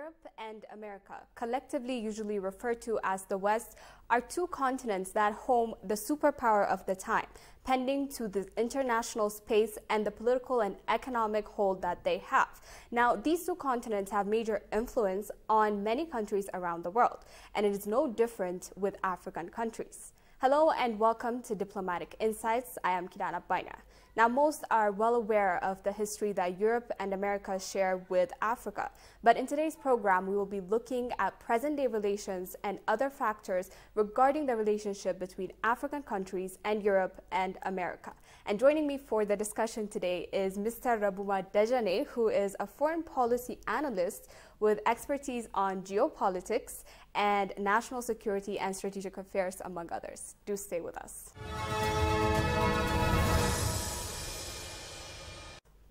Europe and America, collectively usually referred to as the West, are two continents that home the superpower of the time, pending to the international space and the political and economic hold that they have. Now, these two continents have major influence on many countries around the world, and it is no different with African countries. Hello and welcome to Diplomatic Insights. I am Kidana Baina. Now, most are well aware of the history that Europe and America share with Africa. But in today's program, we will be looking at present-day relations and other factors regarding the relationship between African countries and Europe and America. And joining me for the discussion today is Mr. Rebuma Dejene, who is a foreign policy analyst with expertise on geopolitics and national security and strategic affairs, among others. Do stay with us.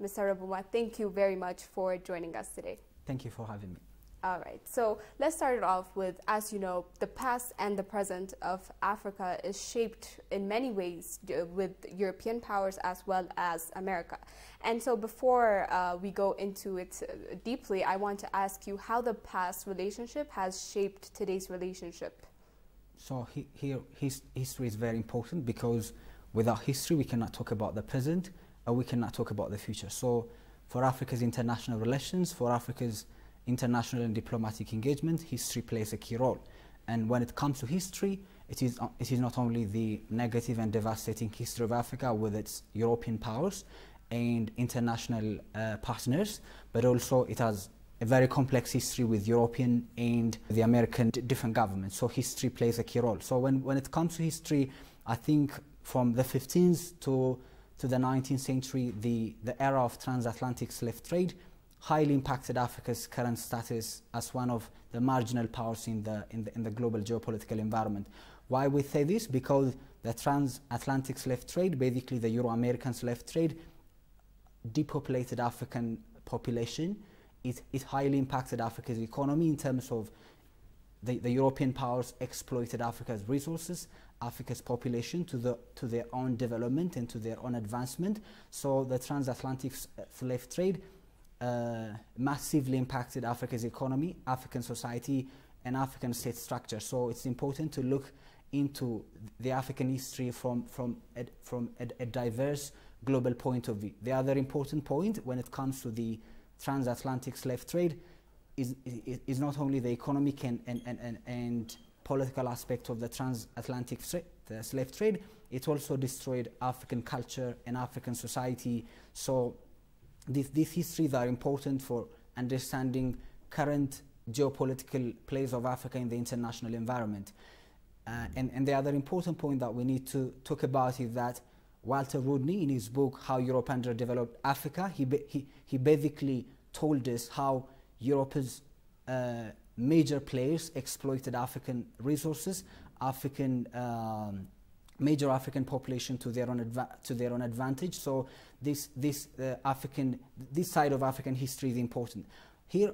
Mr. Rebuma, thank you very much for joining us today. Thank you for having me. All right, so let's start it off with, as you know, the past and the present of Africa is shaped in many ways with European powers as well as America. And so before we go into it deeply, I want to ask you how the past relationship has shaped today's relationship. So history is very important, because without history we cannot talk about the present, we cannot talk about the future. So for Africa's international relations, for Africa's international and diplomatic engagement, history plays a key role. And when it comes to history, it is not only the negative and devastating history of Africa with its European powers and international partners, but also it has a very complex history with European and the American different governments. So history plays a key role. So when it comes to history, I think from the 15th to the 19th century, the era of transatlantic slave trade highly impacted Africa's current status as one of the marginal powers in the global geopolitical environment. Why we say this? Because the transatlantic slave trade, basically the Euro-American slave trade, depopulated African population. It highly impacted Africa's economy in terms of the European powers exploited Africa's resources, Africa's population to their own development and to their own advancement. So the transatlantic slave trade massively impacted Africa's economy, African society, and African state structure. So it's important to look into the African history from a diverse global point of view. The other important point when it comes to the transatlantic slave trade is not only the economic and political aspect of the transatlantic slave trade, it also destroyed African culture and African society. So these histories are important for understanding current geopolitical place of Africa in the international environment. And the other important point that we need to talk about is that Walter Rodney, in his book How Europe Underdeveloped Africa, he basically told us how Europe's major players exploited African resources, major African population to their own advantage. So this side of African history is important. Here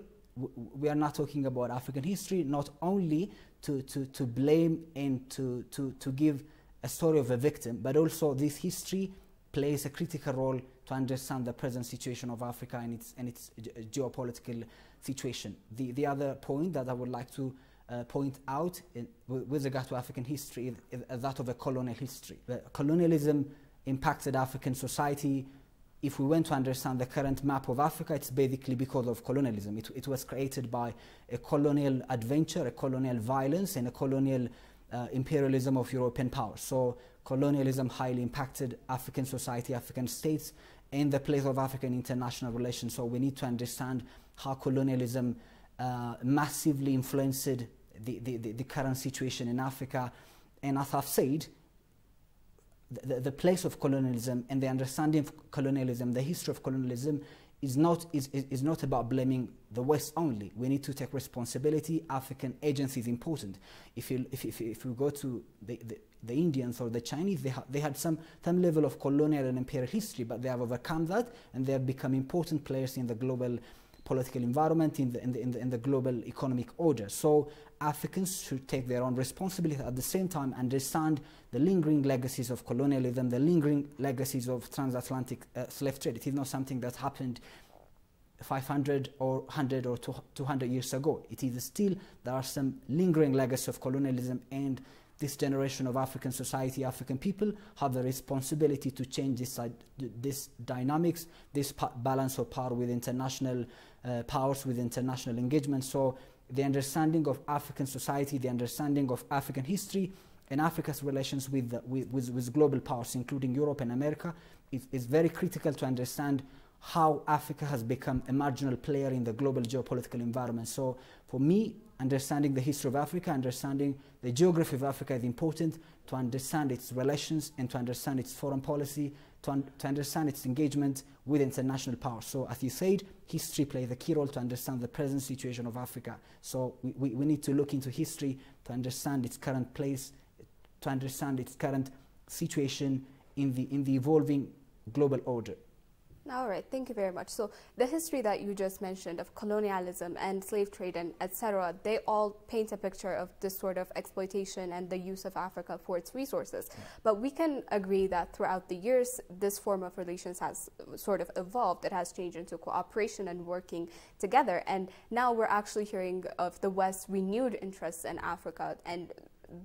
we are not talking about African history not only to blame and to give a story of a victim, but also this history plays a critical role to understand the present situation of Africa and its geopolitical situation. The other point that I would like to point out with regard to African history is that of a colonial history. Colonialism impacted African society. If we want to understand the current map of Africa, it's basically because of colonialism. It was created by a colonial adventure, a colonial violence, and a colonial imperialism of European powers. So colonialism highly impacted African society, African states, and the place of African international relations. So we need to understand how colonialism massively influenced the current situation in Africa. And as I've said, the place of colonialism and the understanding of colonialism, the history of colonialism, is not about blaming the West only. We need to take responsibility. African agency is important. If we go to the Indians or the Chinese, they had some level of colonial and imperial history, but they have overcome that and they have become important players in the global political environment, in the global economic order. So Africans should take their own responsibility, at the same time understand the lingering legacies of colonialism, the lingering legacies of transatlantic slave trade. It is not something that happened 500 or 100 or 200 years ago. It is still, there are some lingering legacy of colonialism, and this generation of African society, African people, have the responsibility to change this dynamics, this balance of power with international powers, with international engagement. So the understanding of African society, the understanding of African history, and Africa's relations with global powers, including Europe and America, is very critical to understand how Africa has become a marginal player in the global geopolitical environment. So for me, understanding the history of Africa, understanding the geography of Africa is important to understand its relations and to understand its foreign policy, to understand its engagement with international powers. So as you said, history plays a key role to understand the present situation of Africa. So we need to look into history to understand its current place, to understand its current situation in the evolving global order. All right, thank you very much. So the history that you just mentioned of colonialism and slave trade and etc., they all paint a picture of this sort of exploitation and the use of Africa for its resources. Yeah. But we can agree that throughout the years, this form of relations has sort of evolved. It has changed into cooperation and working together. And now we're actually hearing of the West's renewed interest in Africa, and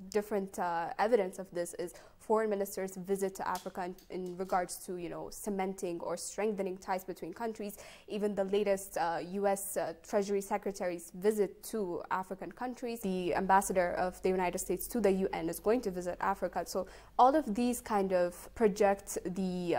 different evidence of this is foreign ministers' visit to Africa in regards to, cementing or strengthening ties between countries. Even the latest U.S. Treasury Secretary's visit to African countries. The ambassador of the United States to the UN is going to visit Africa. So all of these kind of project the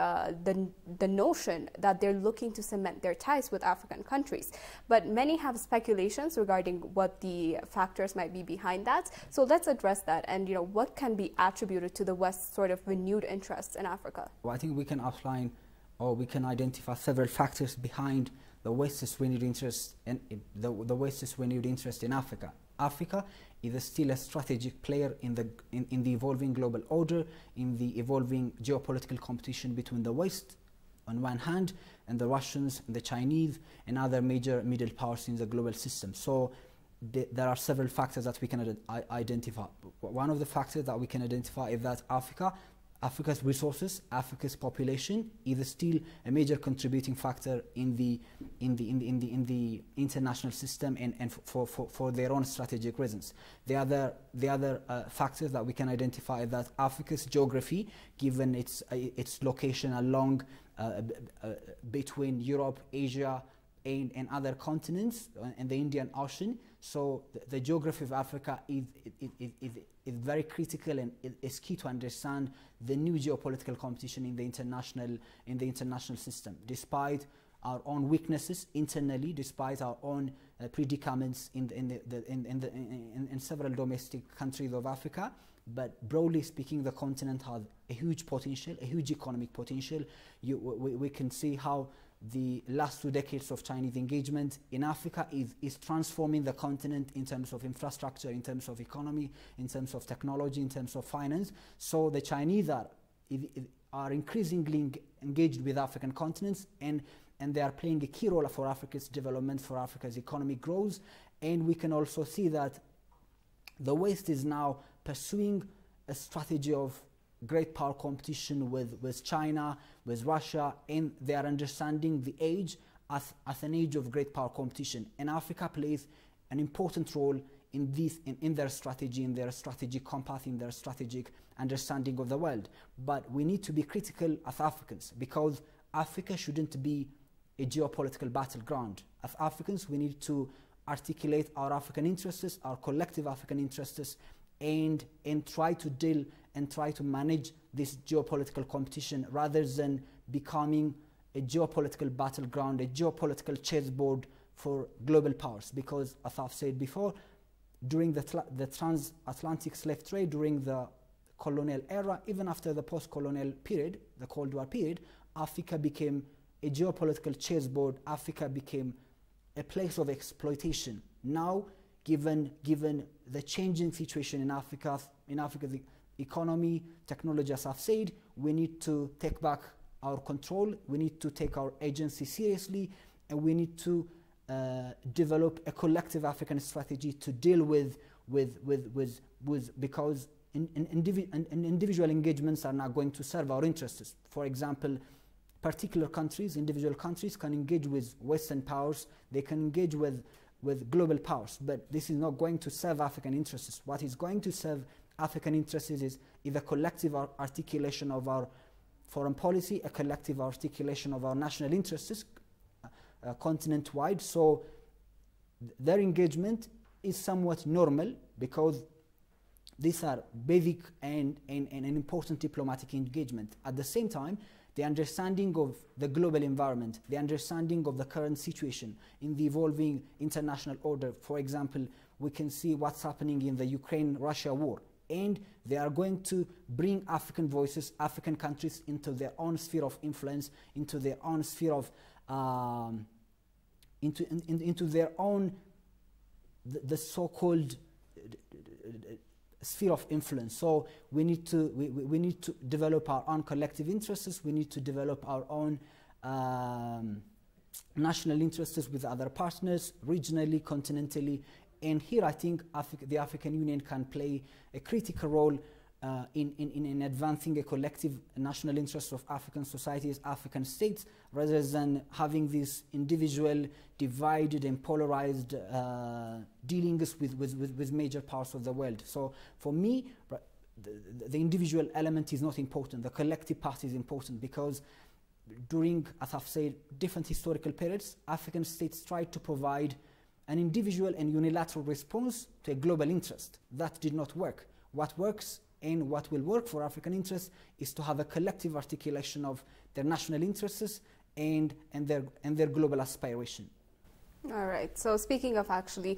notion that they're looking to cement their ties with African countries. But many have speculations regarding what the factors might be behind that. So let's address that, and what can be attributed to the West's sort of renewed interest in Africa. Well, I think we can outline, or we can identify several factors behind the West's renewed interest in the West's renewed interest in Africa. Africa is still a strategic player in the evolving global order, in the evolving geopolitical competition between the West on one hand and the Russians, and the Chinese, and other major middle powers in the global system. So there are several factors that we can identify. One of the factors that we can identify is that Africa's resources, Africa's population is still a major contributing factor in the international system, and for their own strategic reasons. The other factors that we can identify is that Africa's geography, given its location along between Europe, Asia, and other continents and the Indian Ocean. So the geography of Africa is very critical, and is key to understand the new geopolitical competition in the international system. Despite our own weaknesses internally, despite our own predicaments in several domestic countries of Africa, but broadly speaking, the continent has a huge potential, a huge economic potential. We can see how the last 2 decades of Chinese engagement in Africa is transforming the continent in terms of infrastructure, in terms of economy, in terms of technology, in terms of finance. So the Chinese are increasingly engaged with African continents, and they are playing a key role for Africa's development, for Africa's economic growth. And we can also see that the West is now pursuing a strategy of great power competition with China, with Russia, and they are understanding the age as an age of great power competition. And Africa plays an important role in their strategy, in their strategic compass, in their strategic understanding of the world. But we need to be critical as Africans, because Africa shouldn't be a geopolitical battleground. As Africans, we need to articulate our African interests, our collective African interests, and try to deal and try to manage this geopolitical competition, rather than becoming a geopolitical battleground, a geopolitical chessboard for global powers. Because, as I've said before, during the transatlantic slave trade, during the colonial era, even after the post-colonial period, the Cold War period, Africa became a geopolitical chessboard. Africa became a place of exploitation. Now, given the changing situation in Africa's economy, technology, as I've said, we need to take back our control, we need to take our agency seriously, and we need to develop a collective African strategy to deal with because individual engagements are not going to serve our interests. For example, particular countries, individual countries can engage with Western powers, they can engage with global powers, but this is not going to serve African interests. What is going to serve African interests is a collective articulation of our foreign policy, a collective articulation of our national interests continent-wide. So their engagement is somewhat normal because these are basic and an important diplomatic engagement. At the same time, the understanding of the global environment, the understanding of the current situation in the evolving international order. For example, we can see what's happening in the Ukraine-Russia war, and they are going to bring African voices, African countries into their own sphere of influence, into their own sphere of, into their own, the so-called sphere of influence. So we need to develop our own collective interests. We need to develop our own national interests with other partners, regionally, continentally. And here I think the African Union can play a critical role in advancing a collective national interest of African societies, African states, rather than having these individual, divided and polarized dealings with major parts of the world. So for me, the individual element is not important. The collective part is important because during, as I've said, different historical periods, African states tried to provide an individual and unilateral response to a global interest. That did not work. What works and what will work for African interests is to have a collective articulation of their national interests and their global aspiration. All right. So speaking of actually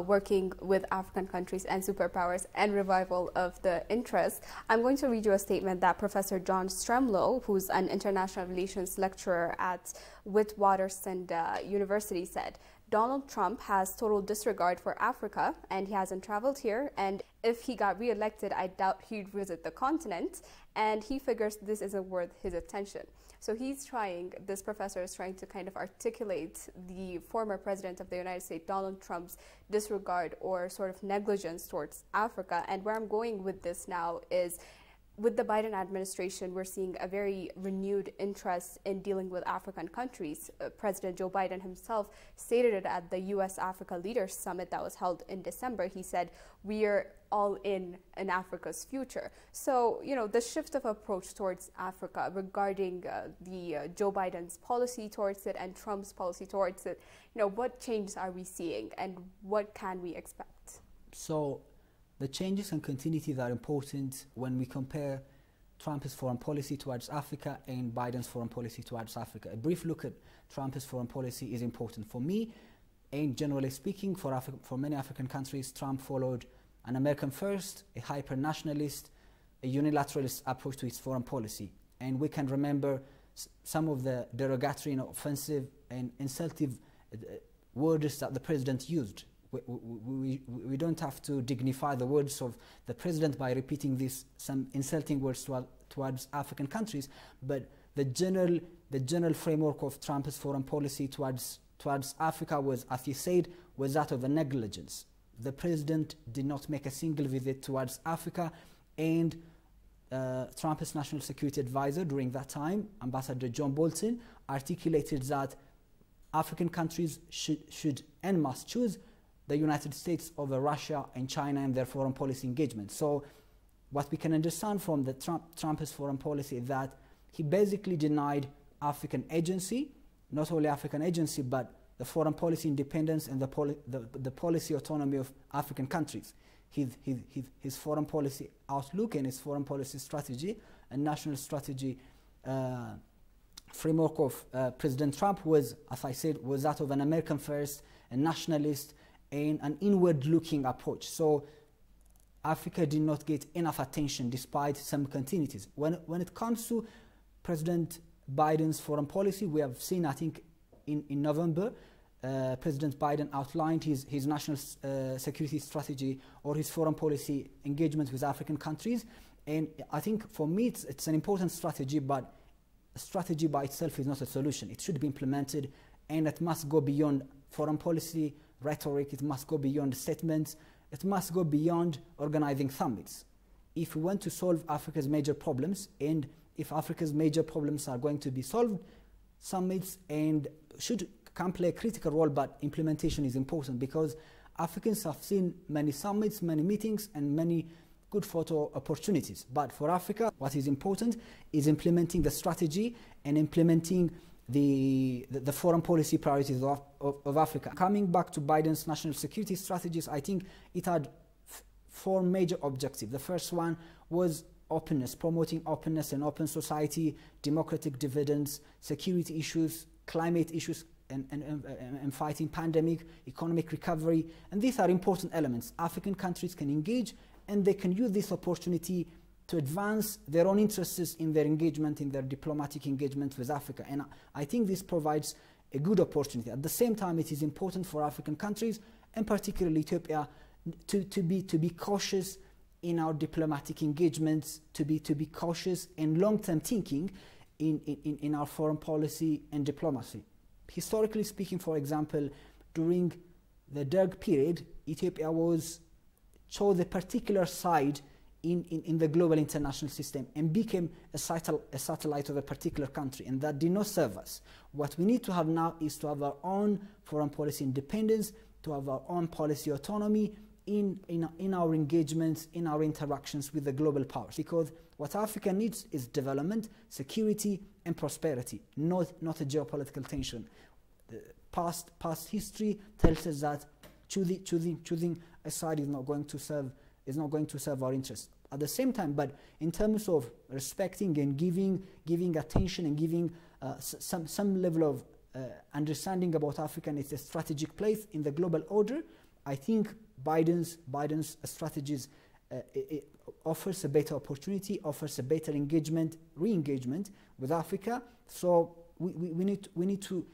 working with African countries and superpowers and revival of the interest, I'm going to read you a statement that Professor John Stremlow, who's an international relations lecturer at Witwatersrand University, said. Donald Trump has total disregard for Africa, and he hasn't traveled here. And if he got reelected, I doubt he'd visit the continent. And he figures this isn't worth his attention. So this professor is trying to kind of articulate the former president of the United States, Donald Trump's disregard or sort of negligence towards Africa. And where I'm going with this now is, with the Biden administration, we're seeing a very renewed interest in dealing with African countries. President Joe Biden himself stated it at the U.S.-Africa Leaders Summit that was held in December. He said, we're all in Africa's future. So, you know, the shift of approach towards Africa regarding the Joe Biden's policy towards it and Trump's policy towards it, you know, what changes are we seeing and what can we expect? So, the changes and continuities are important when we compare Trump's foreign policy towards Africa and Biden's foreign policy towards Africa. A brief look at Trump's foreign policy is important. For me, and generally speaking, for many African countries, Trump followed an American first, a hyper-nationalist, a unilateralist approach to its foreign policy. And we can remember some of the derogatory and offensive and insultive words that the president used. We don't have to dignify the words of the president by repeating some insulting words towards African countries, but the general framework of Trump's foreign policy towards Africa was, as he said, was that of a negligence. The president did not make a single visit towards Africa, and Trump's national security advisor during that time, Ambassador John Bolton, articulated that African countries should and must choose the United States over Russia and China and their foreign policy engagement. So what we can understand from the Trump's foreign policy is that he basically denied African agency, not only African agency, but the foreign policy independence and the policy autonomy of African countries. His foreign policy outlook and his foreign policy strategy and national strategy framework of President Trump was, as I said, was that of an American first, a nationalist, and an inward-looking approach. So Africa did not get enough attention despite some continuities. When it comes to President Biden's foreign policy, we have seen, I think, in November, President Biden outlined his national security strategy or his foreign policy engagement with African countries. And I think for me it's an important strategy, but a strategy by itself is not a solution. It should be implemented, and it must go beyond foreign policy rhetoric, it must go beyond statements, it must go beyond organizing summits. If we want to solve Africa's major problems and if Africa's major problems are going to be solved, summits and can play a critical role, but implementation is important because Africans have seen many summits, many meetings, and many good photo opportunities. But for Africa, what is important is implementing the strategy and implementing the foreign policy priorities of Africa. Coming back to Biden's national security strategies, I think it had four major objectives. The first one was openness, promoting openness and open society, democratic dividends, security issues, climate issues, and fighting pandemic, economic recovery. And these are important elements. African countries can engage and they can use this opportunity to advance their own interests in their engagement, in their diplomatic engagement with Africa. And I think this provides a good opportunity. At the same time, it is important for African countries, and particularly Ethiopia, to be cautious in our diplomatic engagements, to be cautious and long-term thinking in our foreign policy and diplomacy. Historically speaking, for example, during the Derg period, Ethiopia chose a particular side in the global international system and became a satellite of a particular country, and that did not serve us. What we need to have now is to have our own foreign policy independence, to have our own policy autonomy in our engagements, in our interactions with the global powers, because what Africa needs is development, security, and prosperity, not a geopolitical tension. The past history tells us that choosing a side is not going to serve our interests. At the same time, but in terms of respecting and giving attention and giving some level of understanding about Africa and its strategic place in the global order, I think Biden's strategies it offers a better opportunity, offers a better re-engagement with Africa. So we need to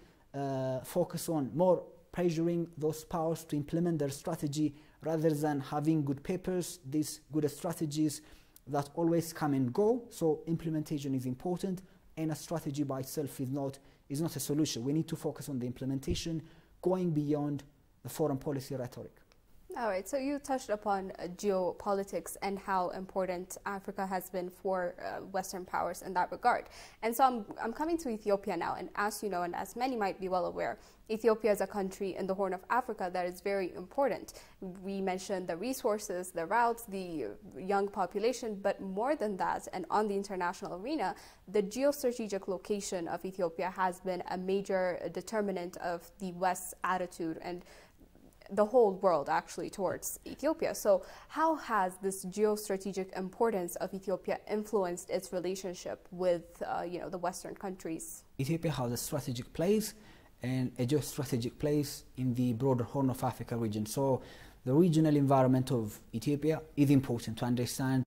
focus on more pressuring those powers to implement their strategy rather than having good papers, these good strategies that always come and go. So implementation is important, and a strategy by itself is not a solution. We need to focus on the implementation, going beyond the foreign policy rhetoric. All right, so you touched upon geopolitics and how important Africa has been for Western powers in that regard. And so I'm coming to Ethiopia now, and as you know, and as many might be well aware, Ethiopia is a country in the Horn of Africa that is very important. We mentioned the resources, the routes, the young population, but more than that, and on the international arena, the geostrategic location of Ethiopia has been a major determinant of the West's attitude and the whole world actually towards Ethiopia. So how has this geostrategic importance of Ethiopia influenced its relationship with the Western countries? Ethiopia has a strategic place and a geostrategic place in the broader Horn of Africa region. So the regional environment of Ethiopia is important to understand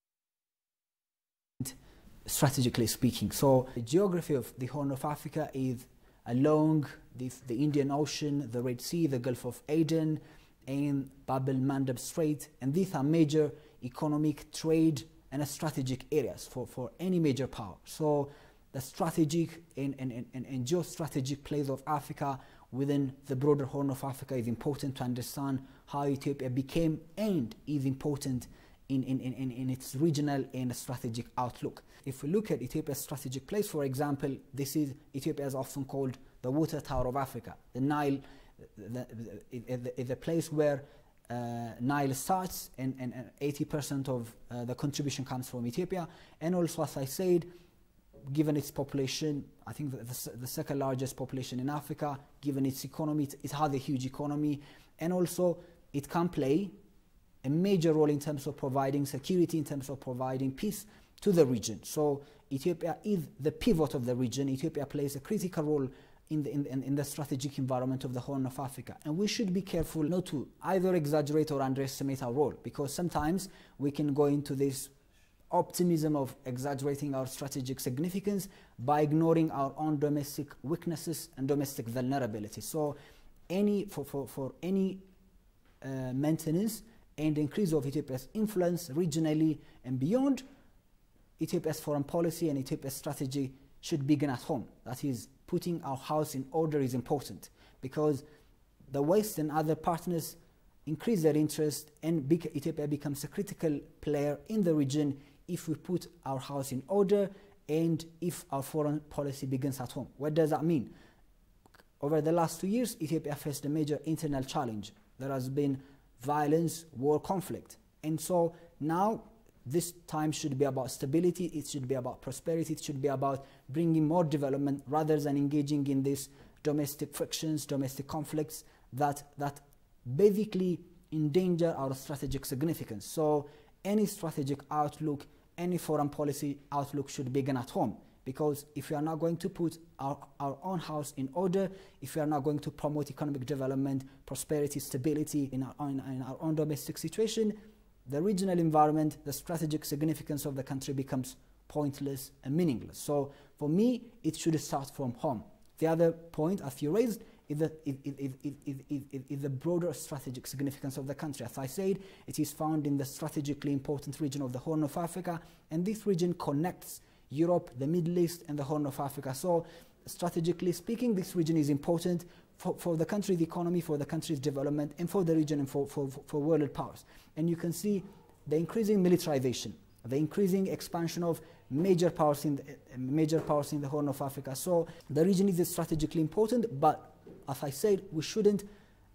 strategically speaking. So the geography of the Horn of Africa is along the Indian Ocean, the Red Sea, the Gulf of Aden, and Bab el-Mandeb Strait, and these are major economic, trade, and strategic areas for any major power. So the strategic and geostrategic place of Africa within the broader Horn of Africa is important to understand how Ethiopia became and is important in its regional and strategic outlook. If we look at Ethiopia's strategic place, for example, Ethiopia is often called the water tower of Africa. The Nile is a place where Nile starts, and 80% of the contribution comes from Ethiopia. And also, as I said, given its population, I think the second largest population in Africa, given its economy, it has a huge economy, and also it can play a major role in terms of providing security, in terms of providing peace to the region. So Ethiopia is the pivot of the region. Ethiopia plays a critical role in the strategic environment of the Horn of Africa. And we should be careful not to either exaggerate or underestimate our role, because sometimes we can go into this optimism of exaggerating our strategic significance by ignoring our own domestic weaknesses and domestic vulnerability. So for any maintenance and increase of Ethiopia's influence regionally and beyond, Ethiopia's foreign policy and Ethiopia's strategy should begin at home. That is, putting our house in order is important, because the West and other partners increase their interest, and Ethiopia becomes a critical player in the region if we put our house in order and if our foreign policy begins at home. What does that mean? Over the last 2 years, Ethiopia faced a major internal challenge. There has been violence, war, conflict. And so now this time should be about stability, it should be about prosperity, it should be about bringing more development rather than engaging in these domestic frictions, domestic conflicts that basically endanger our strategic significance. So any strategic outlook, any foreign policy outlook should begin at home. Because if we are not going to put our own house in order, if we are not going to promote economic development, prosperity, stability in our own domestic situation, the regional environment, the strategic significance of the country becomes pointless and meaningless. So for me, it should start from home. The other point, as you raised, is the broader strategic significance of the country. As I said, it is found in the strategically important region of the Horn of Africa, and this region connects Europe, the Middle East, and the Horn of Africa. So strategically speaking, this region is important for the country's economy, for the country's development, and for the region and for world powers. And you can see the increasing militarization, the increasing expansion of major powers in the Horn of Africa. So the region is strategically important, but as I said, we shouldn't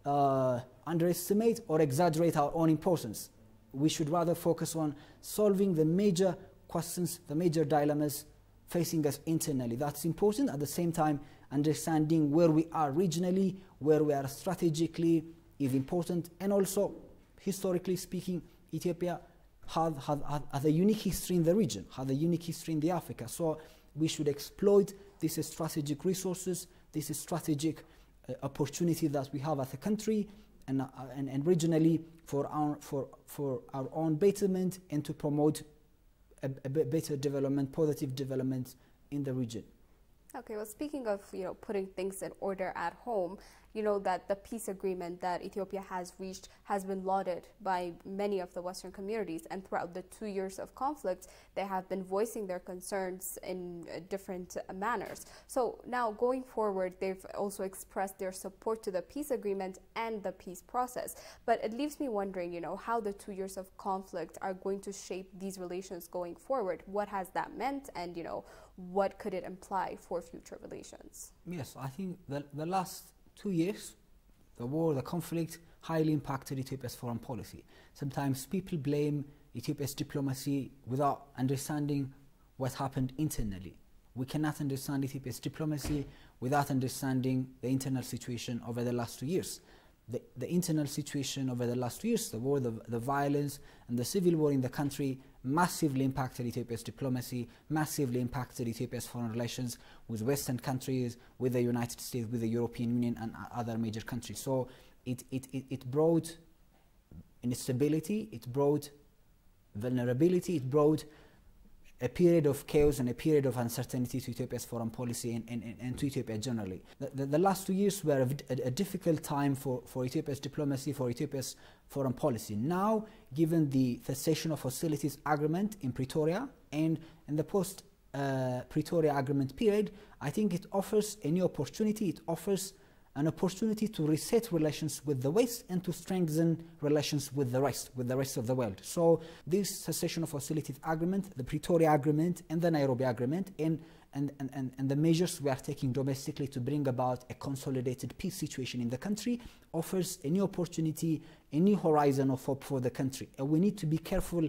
underestimate or exaggerate our own importance. We should rather focus on solving the major questions, the major dilemmas facing us internally. That's important. At the same time, understanding where we are regionally, where we are strategically is important. And also, historically speaking, Ethiopia has a unique history in the region, has a unique history in the Africa. So we should exploit these strategic resources, this strategic opportunity that we have as a country and regionally for our own betterment and to promote a better development, positive development in the region. Okay, well, speaking of, putting things in order at home, that the peace agreement that Ethiopia has reached has been lauded by many of the Western communities, and throughout the 2 years of conflict, they have been voicing their concerns in different manners. So now going forward, they've also expressed their support to the peace agreement and the peace process. But it leaves me wondering, how the 2 years of conflict are going to shape these relations going forward. What has that meant, and what could it imply for future relations? Yes, I think the last 2 years, the war, the conflict, highly impacted Ethiopia's foreign policy. Sometimes people blame Ethiopia's diplomacy without understanding what happened internally. We cannot understand Ethiopia's diplomacy without understanding the internal situation over the last 2 years. The internal situation over the last 2 years, the war, the violence, and the civil war in the country massively impacted Ethiopia's diplomacy, massively impacted Ethiopia's foreign relations with Western countries, with the United States, with the European Union, and other major countries. So it brought instability, it brought vulnerability, it brought a period of chaos and a period of uncertainty to Ethiopia's foreign policy and to Ethiopia generally. The last 2 years were a difficult time for Ethiopia's diplomacy, for Ethiopia's foreign policy. Now, given the cessation of hostilities agreement in Pretoria and in the post-Pretoria agreement period, I think it offers a new opportunity. It offers an opportunity to reset relations with the West and to strengthen relations with the rest of the world. So this cessation of hostilities agreement, the Pretoria agreement and the Nairobi agreement and the measures we are taking domestically to bring about a consolidated peace situation in the country offers a new opportunity, a new horizon of hope for the country. And we need to be careful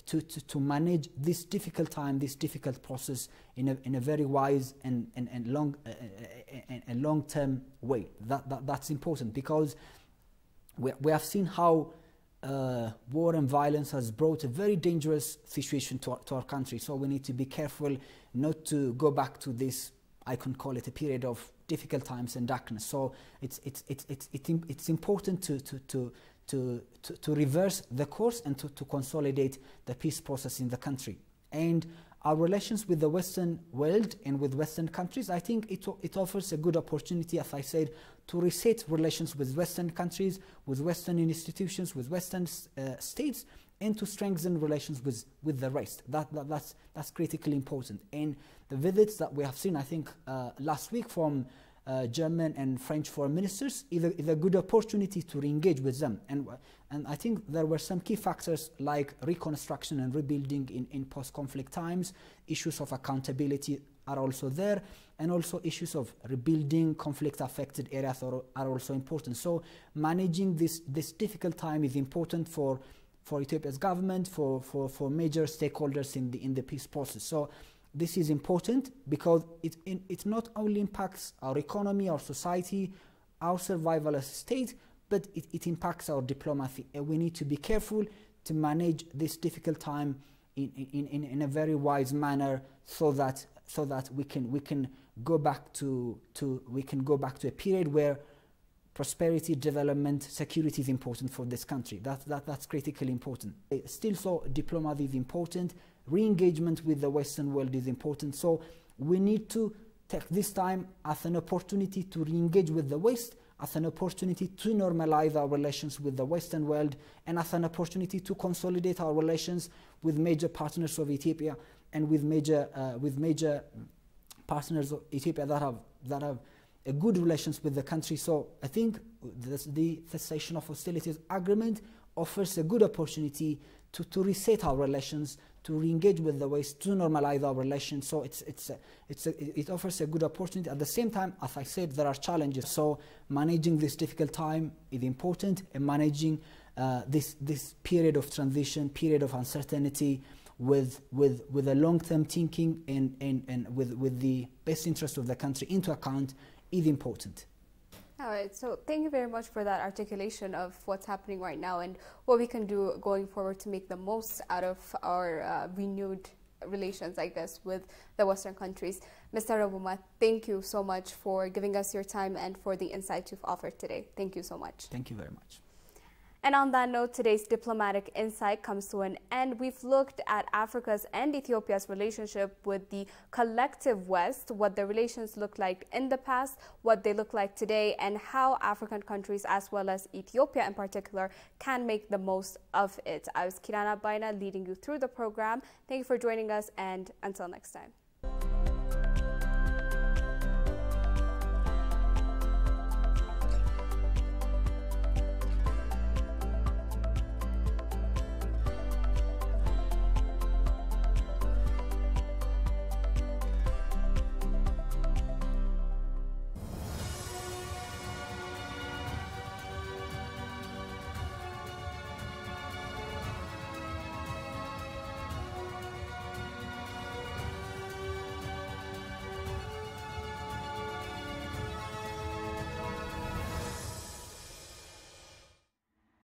to manage this difficult time, this difficult process in a very wise and long-term way. That's important because we have seen how war and violence has brought a very dangerous situation to our country. So we need to be careful not to go back to this, I can call it a period of difficult times and darkness. So it's important to reverse the course and to consolidate the peace process in the country. And our relations with the Western world and with Western countries, I think it offers a good opportunity, as I said, to reset relations with Western countries, with Western institutions, with Western states, and to strengthen relations with the rest. That's critically important. And the visits that we have seen, I think, last week from German and French foreign ministers is a good opportunity to re-engage with them. And I think there were some key factors like reconstruction and rebuilding in post-conflict times. Issues of accountability are also there, and also issues of rebuilding conflict-affected areas are also important. So managing this difficult time is important for Ethiopia's government, for major stakeholders in the peace process. So this is important because it not only impacts our economy, our society, our survival as a state, but it impacts our diplomacy. And we need to be careful to manage this difficult time in a very wise manner, so that we can go back to a period where prosperity, development, security is important for this country. That's critically important. Still, so diplomacy is important. Re-engagement with the Western world is important. So we need to take this time as an opportunity to re-engage with the West, as an opportunity to normalize our relations with the Western world, and as an opportunity to consolidate our relations with major partners of Ethiopia and with major partners of Ethiopia that have a good relations with the country. So I think the cessation of hostilities agreement offers a good opportunity to reset our relations, to re-engage with the West, to normalize our relations. So it offers a good opportunity. At the same time, as I said, there are challenges. So managing this difficult time is important, and managing this period of transition, period of uncertainty, with a long-term thinking and with the best interest of the country into account is important. All right, so thank you very much for that articulation of what's happening right now and what we can do going forward to make the most out of our renewed relations, I guess, with the Western countries. Mr. Rebuma, thank you so much for giving us your time and for the insights you've offered today. Thank you so much. Thank you very much. And on that note, today's diplomatic insight comes to an end. We've looked at Africa's and Ethiopia's relationship with the collective West, what the relations look like in the past, what they look like today, and how African countries, as well as Ethiopia in particular, can make the most of it. I was Kirana Baina leading you through the program. Thank you for joining us, and until next time.